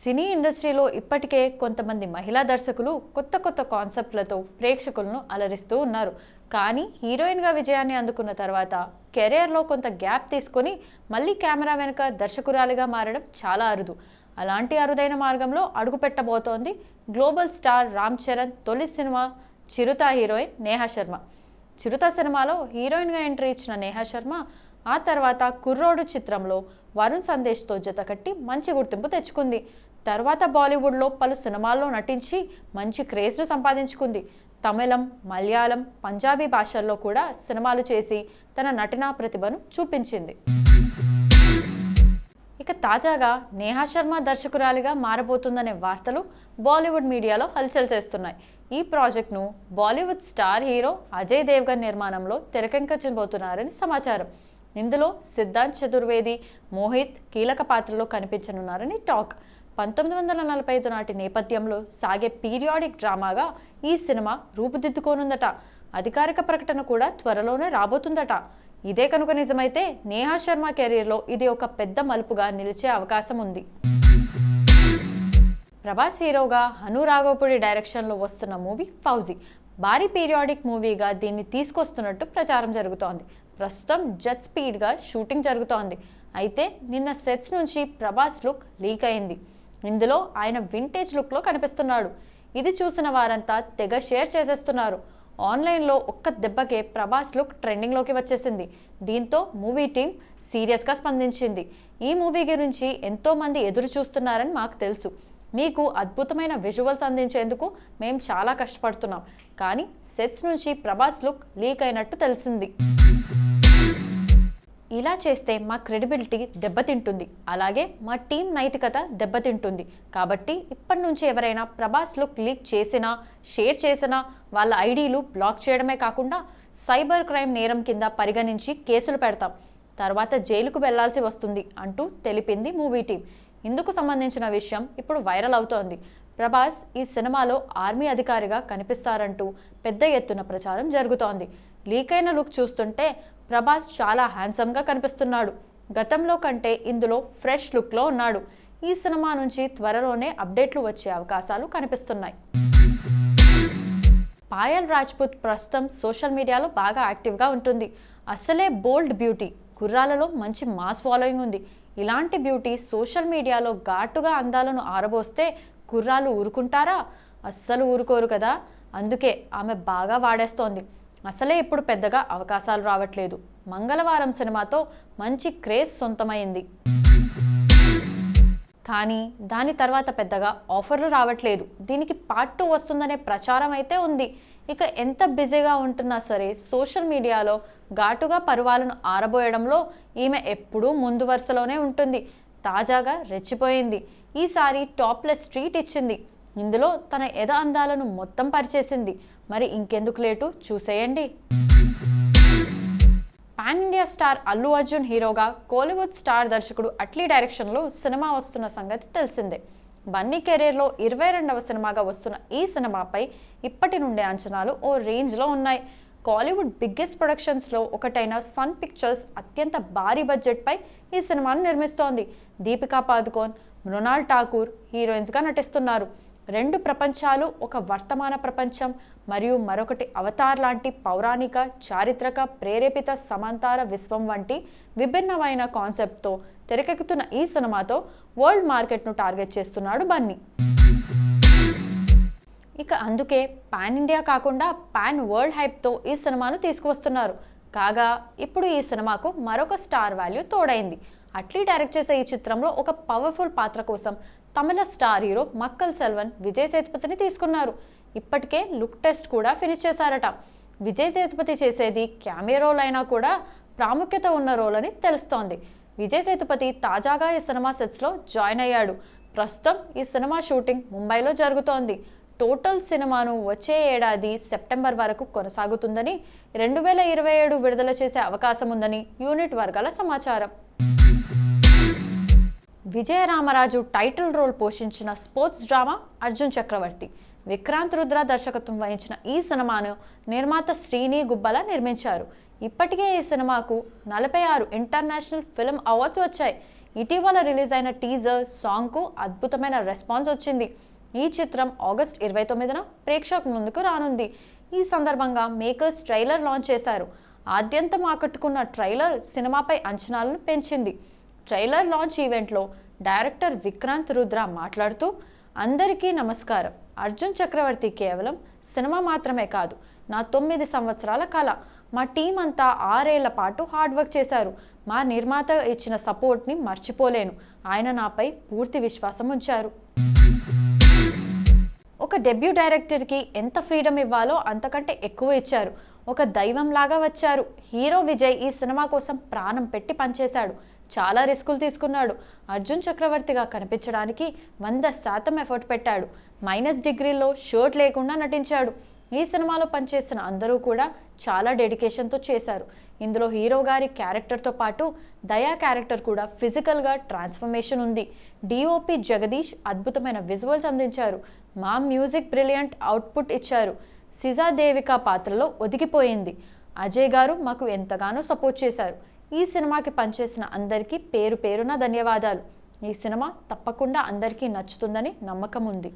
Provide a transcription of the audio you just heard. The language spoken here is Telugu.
సినీ ఇండస్ట్రీలో ఇప్పటికే కొంతమంది మహిళా దర్శకులు కొత్త కొత్త కాన్సెప్ట్లతో ప్రేక్షకులను అలరిస్తూ ఉన్నారు. కానీ హీరోయిన్గా విజయాన్ని అందుకున్న తర్వాత కెరియర్లో కొంత గ్యాప్ తీసుకొని మళ్ళీ కెమెరా వెనుక దర్శకురాలిగా మారడం చాలా అరుదు. అలాంటి అరుదైన మార్గంలో అడుగుపెట్టబోతోంది గ్లోబల్ స్టార్ రామ్ చరణ్ తొలి సినిమా చిరుత హీరోయిన్ నేహా శర్మ. చిరుత సినిమాలో హీరోయిన్గా ఎంట్రీ ఇచ్చిన నేహా శర్మ ఆ తర్వాత కుర్రోడు చిత్రంలో వరుణ్ సందేశ్తో జతకట్టి మంచి గుర్తింపు తెచ్చుకుంది. తర్వాత బాలీవుడ్లో పలు సినిమాల్లో నటించి మంచి క్రేజ్ను సంపాదించుకుంది. తమిళం, మలయాళం, పంజాబీ భాషల్లో కూడా సినిమాలు చేసి తన నటనా ప్రతిభను చూపించింది. ఇక తాజాగా నేహా శర్మ దర్శకురాలిగా మారబోతుందనే వార్తలు బాలీవుడ్ మీడియాలో హల్చల్ చేస్తున్నాయి. ఈ ప్రాజెక్ట్ను బాలీవుడ్ స్టార్ హీరో అజయ్ దేవ్గన్ నిర్మాణంలో తెరకెక్కించబోతున్నారని సమాచారం. ఇందులో సిద్ధాంత్ చతుర్వేది, మోహిత్ కీలక పాత్రలో కనిపించనున్నారని టాక్. 1945 నాటి నేపథ్యంలో సాగే పీరియాడిక్ డ్రామాగా ఈ సినిమా రూపుదిద్దుకోనుందట. అధికారిక ప్రకటన కూడా త్వరలోనే రాబోతుందట. ఇదే కనుక నిజమైతే నేహా శర్మ కెరీర్లో ఇది ఒక పెద్ద మలుపుగా నిలిచే అవకాశం ఉంది. ప్రభాస్ హీరోగా హను రాఘవపూడి డైరెక్షన్లో వస్తున్న మూవీ ఫౌజీ భారీ పీరియాడిక్ మూవీగా దీన్ని తీసుకొస్తున్నట్టు ప్రచారం జరుగుతోంది. ప్రస్తుతం జెట్ స్పీడ్గా షూటింగ్ జరుగుతోంది. అయితే నిన్న సెట్స్ నుంచి ప్రభాస్ లుక్ లీక్ అయింది. ఇందులో ఆయన వింటేజ్ లుక్లో కనిపిస్తున్నాడు. ఇది చూసిన వారంతా తెగ షేర్ చేసేస్తున్నారు. ఆన్లైన్లో ఒక్క దెబ్బకే ప్రభాస్ లుక్ ట్రెండింగ్లోకి వచ్చేసింది. దీంతో మూవీ టీం సీరియస్గా స్పందించింది. ఈ మూవీ గురించి ఎంతోమంది ఎదురు చూస్తున్నారని మాకు తెలుసు. మీకు అద్భుతమైన విజువల్స్ అందించేందుకు మేము చాలా కష్టపడుతున్నాం. కానీ సెట్స్ నుంచి ప్రభాస్ లుక్ లీక్ అయినట్టు తెలిసింది. ఇలా చేస్తే మా క్రెడిబిలిటీ దెబ్బతింటుంది, అలాగే మా టీం నైతికత దెబ్బతింటుంది. కాబట్టి ఇప్పటి నుంచి ఎవరైనా ప్రభాస్ లుక్ లీక్ చేసినా, షేర్ చేసినా వాళ్ళ ఐడీలు బ్లాక్ చేయడమే కాకుండా సైబర్ క్రైమ్ నేరం కింద పరిగణించి కేసులు పెడతాం, తర్వాత జైలుకు వెళ్లాల్సి వస్తుంది అంటూ తెలిపింది మూవీ టీం. ఇందుకు సంబంధించిన విషయం ఇప్పుడు వైరల్ అవుతోంది. ప్రభాస్ ఈ సినిమాలో ఆర్మీ అధికారిగా కనిపిస్తారంటూ పెద్ద ఎత్తున ప్రచారం జరుగుతోంది. లీక్ అయిన లుక్ చూస్తుంటే ప్రభాస్ చాలా హ్యాండ్సమ్గా కనిపిస్తున్నాడు. గతంలో కంటే ఇందులో ఫ్రెష్ లుక్లో ఉన్నాడు. ఈ సినిమా నుంచి త్వరలోనే అప్డేట్లు వచ్చే అవకాశాలు కనిపిస్తున్నాయి. పాయల్ రాజ్పుత్ ప్రస్తుతం సోషల్ మీడియాలో బాగా యాక్టివ్గా ఉంటుంది. అసలే బోల్డ్ బ్యూటీ, కుర్రాలలో మంచి మాస్ ఫాలోయింగ్ ఉంది. ఇలాంటి బ్యూటీ సోషల్ మీడియాలో ఘాటుగా అందాలను ఆరబోస్తే కుర్రాలు ఊరుకుంటారా? అస్సలు ఊరుకోరు కదా. అందుకే ఆమె బాగా వాడేస్తోంది. అసలే ఇప్పుడు పెద్దగా అవకాశాలు రావట్లేదు. మంగళవారం సినిమాతో మంచి క్రేజ్ సొంతమైంది. కానీ దాని తర్వాత పెద్దగా ఆఫర్లు రావట్లేదు. దీనికి పార్ట్ 2 వస్తుందనే ప్రచారం అయితే ఉంది. ఇక ఎంత బిజీగా ఉంటున్నా సరే సోషల్ మీడియాలో ఘాటుగా పరువాలను ఆరబోయడంలో ఈమె ఎప్పుడూ ముందు వరుసలోనే ఉంటుంది. తాజాగా రెచ్చిపోయింది. ఈసారి టాప్లెస్ ట్రీట్ ఇచ్చింది. ఇందులో తన ఎద అందాలను మొత్తం పరిచేసింది. మరి ఇంకెందుకు లేటు, చూసేయండి. Pan India star Allu Arjun హీరోగా కోలీవుడ్ స్టార్ దర్శకుడు అట్లీ డైరెక్షన్లో సినిమా వస్తున్న సంగతి తెలిసిందే. బన్నీ కెరీర్లో 22వ సినిమాగా వస్తున్న ఈ సినిమాపై ఇప్పటి నుండే అంచనాలు ఓ రేంజ్లో ఉన్నాయి. కాలీవుడ్ బిగ్గెస్ట్ ప్రొడక్షన్స్లో ఒకటైన సన్ పిక్చర్స్ అత్యంత భారీ బడ్జెట్పై ఈ సినిమాను నిర్మిస్తోంది. దీపికా పాదుకోన్, మృణాల్ ఠాకూర్ హీరోయిన్స్గా నటిస్తున్నారు. 2 ప్రపంచాలు, ఒక వర్తమాన ప్రపంచం మరియు మరొకటి అవతార్ లాంటి పౌరాణిక, చారిత్రక, ప్రేరేపిత సమాంతర విశ్వం వంటి విభిన్నమైన కాన్సెప్ట్తో తెరకెక్కుతున్న ఈ సినిమాతో వరల్డ్ మార్కెట్ను టార్గెట్ చేస్తున్నాడు బన్నీ. ఇక అందుకే పాన్ ఇండియా కాకుండా పాన్ వరల్డ్ హైప్తో ఈ సినిమాను తీసుకువస్తున్నారు. కాగా ఇప్పుడు ఈ సినిమాకు మరొక స్టార్ వాల్యూ తోడైంది. అట్లీ డైరెక్ట్ చేసే ఈ చిత్రంలో ఒక పవర్ఫుల్ పాత్ర కోసం తమిళ స్టార్ హీరో మక్కల్ సెల్వన్ విజయ్ సేతుపతిని తీసుకున్నారు. ఇప్పటికే లుక్ టెస్ట్ కూడా ఫినిష్ చేశారట. విజయ్ సేతుపతి చేసేది క్యామియో రోల్ అయినా కూడా ప్రాముఖ్యత ఉన్న రోల్ అని తెలుస్తోంది. విజయ్ సేతుపతి తాజాగా ఈ సినిమా సెట్స్లో జాయిన్ అయ్యాడు. ప్రస్తుతం ఈ సినిమా షూటింగ్ ముంబైలో జరుగుతోంది. టోటల్ సినిమాను వచ్చే ఏడాది సెప్టెంబర్ వరకు కొనసాగుతుందని, 2027 విడుదల చేసే అవకాశం ఉందని యూనిట్ వర్గాల సమాచారం. విజయరామరాజు టైటిల్ రోల్ పోషించిన స్పోర్ట్స్ డ్రామా అర్జున్ చక్రవర్తి, విక్రాంత్ రుద్ర దర్శకత్వం వహించిన ఈ సినిమాను నిర్మాత శ్రీని గుబ్బల నిర్మించారు. ఇప్పటికే ఈ సినిమాకు 46 ఇంటర్నేషనల్ ఫిల్మ్ అవార్డ్స్ వచ్చాయి. ఇటీవల రిలీజ్ అయిన టీజర్ సాంగ్కు అద్భుతమైన రెస్పాన్స్ వచ్చింది. ఈ చిత్రం ఆగస్ట్ 29న ప్రేక్షకుల ముందుకు రానుంది. ఈ సందర్భంగా మేకర్స్ ట్రైలర్ లాంచ్ చేశారు. ఆద్యంతం ఆకట్టుకున్న ట్రైలర్ సినిమాపై అంచనాలను పెంచింది. ట్రైలర్ లాంచ్ ఈవెంట్లో డైరెక్టర్ విక్రాంత్ రుద్ర మాట్లాడుతూ, అందరికీ నమస్కారం. అర్జున్ చక్రవర్తి కేవలం సినిమా మాత్రమే కాదు, నా 9 సంవత్సరాల కళ. మా టీం అంతా 6 ఏళ్ల పాటు హార్డ్ వర్క్ చేశారు. మా నిర్మాత ఇచ్చిన సపోర్ట్ని మర్చిపోలేను. ఆయన నాపై పూర్తి విశ్వాసం ఉంచారు. ఒక డెబ్యూ డైరెక్టర్కి ఎంత ఫ్రీడమ్ ఇవ్వాలో అంతకంటే ఎక్కువ ఇచ్చారు. ఒక దైవంలాగా వచ్చారు. హీరో విజయ్ ఈ సినిమా కోసం ప్రాణం పెట్టి పనిచేశాడు. చాలా రిస్కులు తీసుకున్నాడు. అర్జున్ చక్రవర్తిగా కనిపించడానికి 100% ఎఫర్ట్ పెట్టాడు. -డిగ్రీలో షర్ట్ లేకుండా నటించాడు. ఈ సినిమాలో పనిచేసిన అందరూ కూడా చాలా డెడికేషన్తో చేశారు. ఇందులో హీరో గారి క్యారెక్టర్తో పాటు దయా క్యారెక్టర్ కూడా ఫిజికల్గా ట్రాన్స్ఫర్మేషన్ ఉంది. డిఓపి జగదీష్ అద్భుతమైన విజువల్స్ అందించారు. మా మ్యూజిక్ బ్రిలియంట్ అవుట్పుట్ ఇచ్చారు. సిజా దేవికా పాత్రలో ఒదిగిపోయింది. అజయ్ గారు మాకు ఎంతగానో సపోర్ట్ చేశారు. ఈ సినిమాకి పనిచేసిన అందరికీ పేరు పేరున ధన్యవాదాలు. ఈ సినిమా తప్పకుండా అందరికీ నచ్చుతుందని నమ్మకం ఉంది.